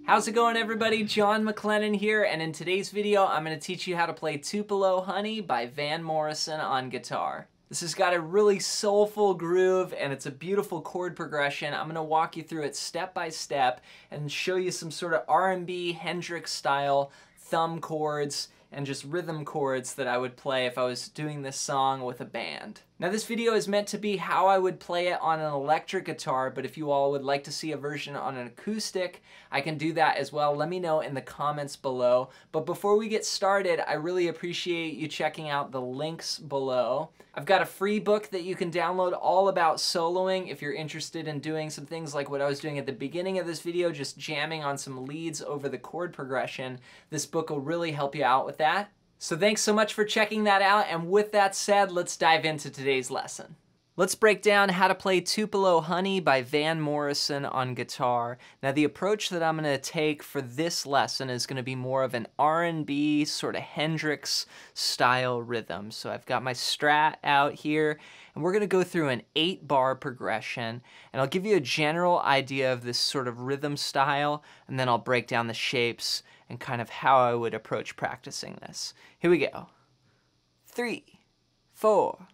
How's it going, everybody? John MacLennan here, and in today's video I'm going to teach you how to play Tupelo Honey by Van Morrison on guitar. This has got a really soulful groove and it's a beautiful chord progression. I'm going to walk you through it step by step and show you some sort of R&B Hendrix style thumb chords and just rhythm chords that I would play if I was doing this song with a band. Now this video is meant to be how I would play it on an electric guitar, but if you all would like to see a version on an acoustic, I can do that as well. Let me know in the comments below. But before we get started, I really appreciate you checking out the links below. I've got a free book that you can download all about soloing if you're interested in doing some things like what I was doing at the beginning of this video, just jamming on some leads over the chord progression. This book will really help you out with that. So thanks so much for checking that out, and with that said, let's dive into today's lesson. Let's break down how to play Tupelo Honey by Van Morrison on guitar. Now the approach that I'm going to take for this lesson is going to be more of an R&B sort of Hendrix style rhythm. So I've got my Strat out here and we're going to go through an 8-bar progression, and I'll give you a general idea of this sort of rhythm style, and then I'll break down the shapes and kind of how I would approach practicing this. Here we go. 3, 4.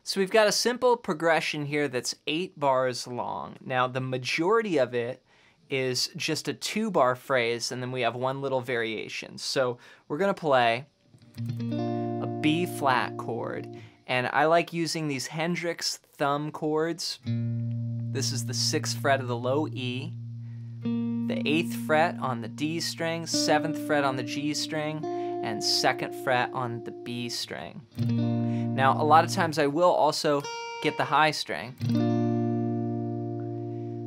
So we've got a simple progression here that's 8 bars long. Now the majority of it is just a 2-bar phrase, and then we have one little variation. So we're gonna play a B flat chord, and I like using these Hendrix thumb chords. This is the 6th fret of the low E, the 8th fret on the D string, 7th fret on the G string, and 2nd fret on the B string. Now, a lot of times I will also get the high string.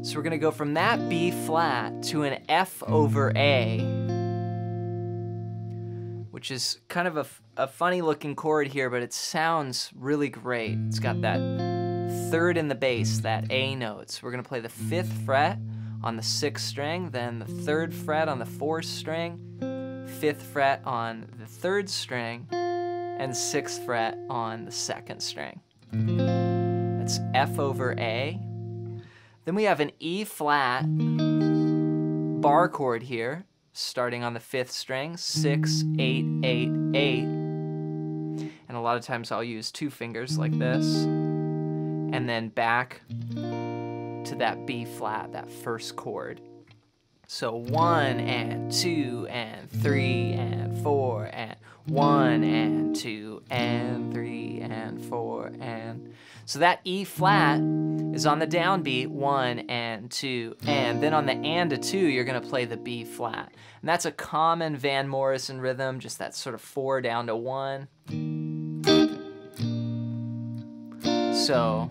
So we're gonna go from that B flat to an F over A, which is kind of a funny looking chord here, but it sounds really great. It's got that 3rd in the bass, that A note. So we're gonna play the 5th fret on the 6th string, then the 3rd fret on the 4th string, 5th fret on the 3rd string, and 6th fret on the 2nd string. That's F over A. Then we have an E flat bar chord here, starting on the 5th string, 6, 8, 8, 8. And a lot of times I'll use 2 fingers like this, and then back to that B flat, that first chord. So 1 and 2 and 3 and 4 and 1 and 2 and 3 and 4 and... So that E flat is on the downbeat, 1 and 2, and then on the and a 2, you're gonna play the B flat. And that's a common Van Morrison rhythm, just that sort of 4 down to 1. So...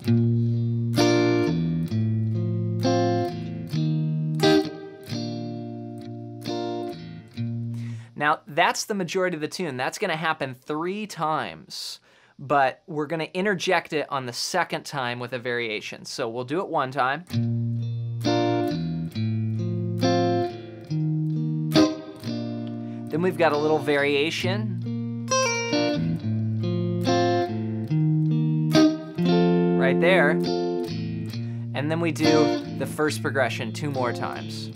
Now, that's the majority of the tune. That's gonna happen 3 times, but we're gonna interject it on the 2nd time with a variation. So we'll do it 1 time. Then we've got a little variation right there. And then we do the first progression 2 more times.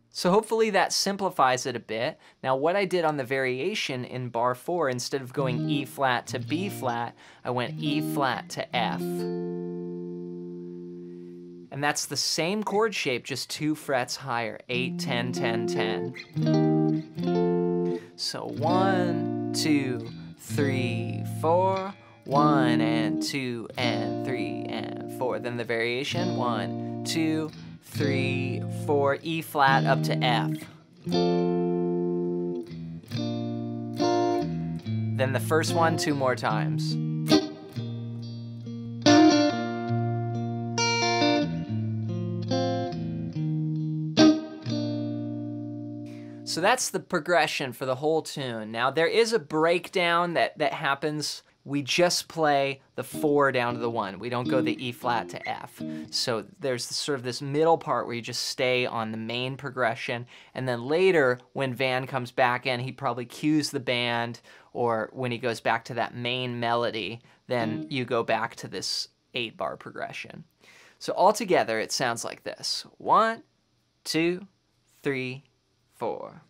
So hopefully that simplifies it a bit. Now what I did on the variation in bar 4, instead of going E flat to B flat, I went E flat to F. And that's the same chord shape, just 2 frets higher, 8, 10, 10, 10. So 1, 2, 3, 4, 1 and 2 and 3 and 4. Then the variation, 1, 2, 3, 4, E flat up to F. Then the first one 2 more times. So that's the progression for the whole tune. Now there is a breakdown that happens. We just play the 4 down to the 1. We don't go the E flat to F. So there's sort of this middle part where you just stay on the main progression, and then later when Van comes back in, he probably cues the band, or when he goes back to that main melody, then you go back to this 8-bar progression. So altogether it sounds like this. 1, 2, 3, 4.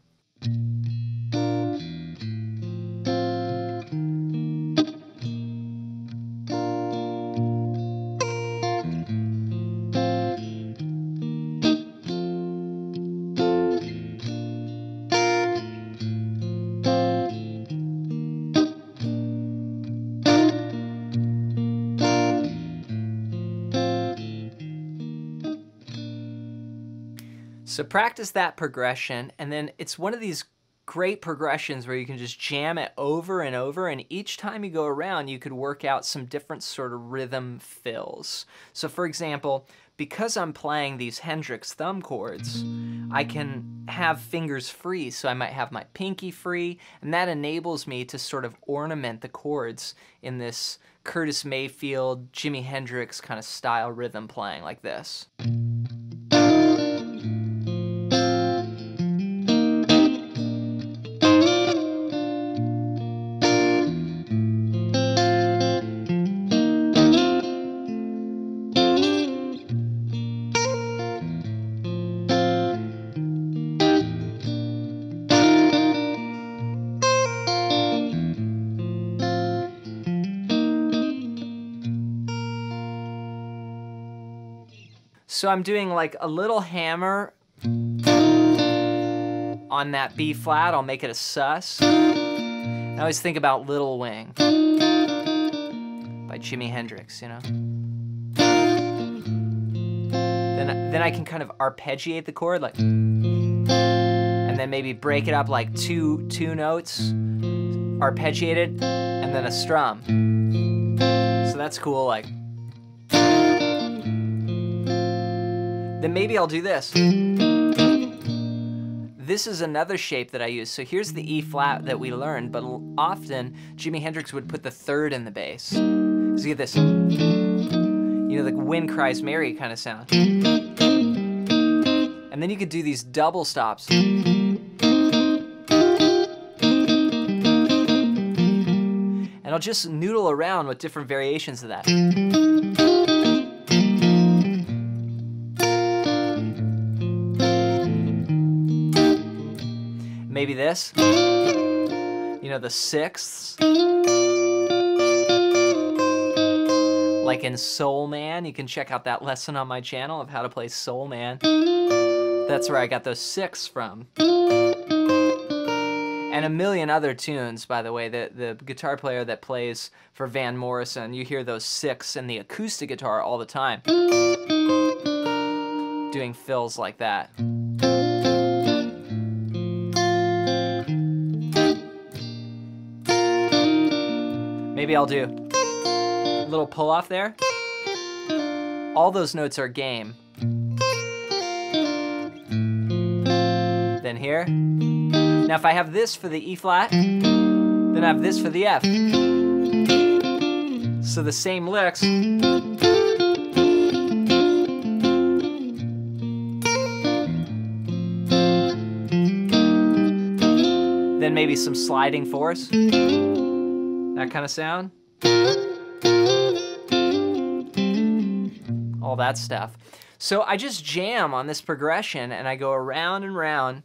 So practice that progression, and then it's one of these great progressions where you can just jam it over and over, and each time you go around you could work out some different sort of rhythm fills. So for example, because I'm playing these Hendrix thumb chords, I can have fingers free, so I might have my pinky free, and that enables me to sort of ornament the chords in this Curtis Mayfield, Jimi Hendrix kind of style rhythm playing like this. So I'm doing like a little hammer on that B flat. I'll make it a sus. I always think about Little Wing by Jimi Hendrix, you know? Then I can kind of arpeggiate the chord, like, and then maybe break it up like two notes, arpeggiated, and then a strum. So that's cool, like. Then maybe I'll do this. This is another shape that I use. So here's the E flat that we learned, but often Jimi Hendrix would put the 3rd in the bass. So you get this, you know, the Wind Cries Mary kind of sound. And then you could do these double stops. And I'll just noodle around with different variations of that. Maybe this, you know, the 6ths. Like in Soul Man, you can check out that lesson on my channel of how to play Soul Man. That's where I got those 6ths from. And a million other tunes, by the way. The guitar player that plays for Van Morrison, you hear those 6ths in the acoustic guitar all the time. Doing fills like that. Maybe I'll do a little pull off there. All those notes are game. Then here. Now if I have this for the E flat, then I have this for the F. So the same licks. Then maybe some sliding fourths. That kind of sound. All that stuff. So I just jam on this progression and I go around and round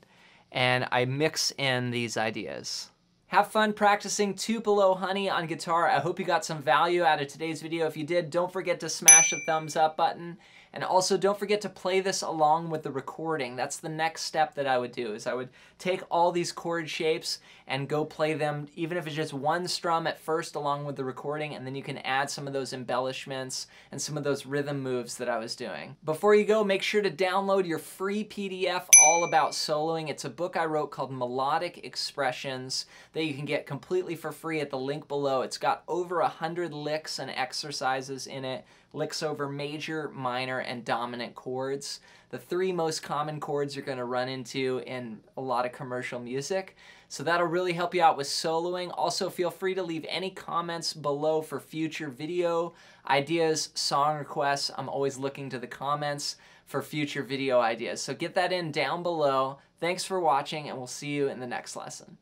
and I mix in these ideas. Have fun practicing Tupelo Honey on guitar. I hope you got some value out of today's video. If you did, don't forget to smash the thumbs up button And also don't forget to play this along with the recording. That's the next step that I would do, is I would take all these chord shapes and go play them, even if it's just one strum at first along with the recording, and then you can add some of those embellishments and some of those rhythm moves that I was doing. Before you go, make sure to download your free PDF all about soloing. It's a book I wrote called Melodic Expressions that you can get completely for free at the link below. It's got over 100 licks and exercises in it. Licks over major, minor, and dominant chords. The 3 most common chords you're going to run into in a lot of commercial music. So that'll really help you out with soloing. Also, feel free to leave any comments below for future video ideas, song requests. I'm always looking to the comments for future video ideas. So get that in down below. Thanks for watching, and we'll see you in the next lesson.